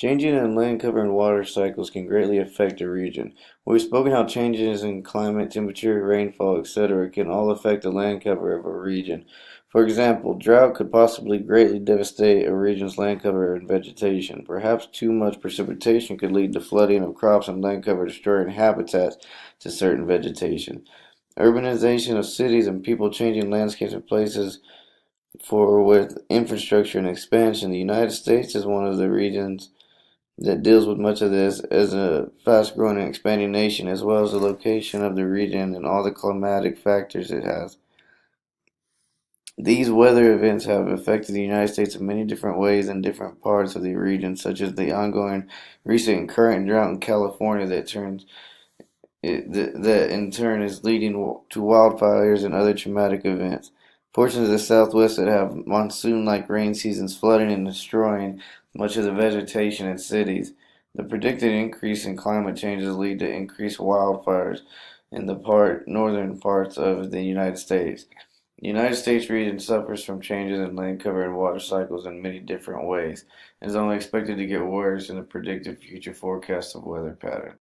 Changing in land cover and water cycles can greatly affect a region. We've spoken how changes in climate, temperature, rainfall, etc. can all affect the land cover of a region. For example, drought could possibly greatly devastate a region's land cover and vegetation. Perhaps too much precipitation could lead to flooding of crops and land cover, destroying habitats to certain vegetation. Urbanization of cities and people changing landscapes of places for with infrastructure and expansion. The United States is one of the regions that deals with much of this as a fast-growing and expanding nation, as well as the location of the region and all the climatic factors it has. These weather events have affected the United States in many different ways in different parts of the region, such as the ongoing recent and current drought in California that in turn is leading to wildfires and other traumatic events. Portions of the Southwest that have monsoon-like rain seasons flooding and destroying much of the vegetation in cities. The predicted increase in climate changes lead to increased wildfires in the northern parts of the United States. The United States region suffers from changes in land cover and water cycles in many different ways and is only expected to get worse in the predicted future forecast of weather patterns.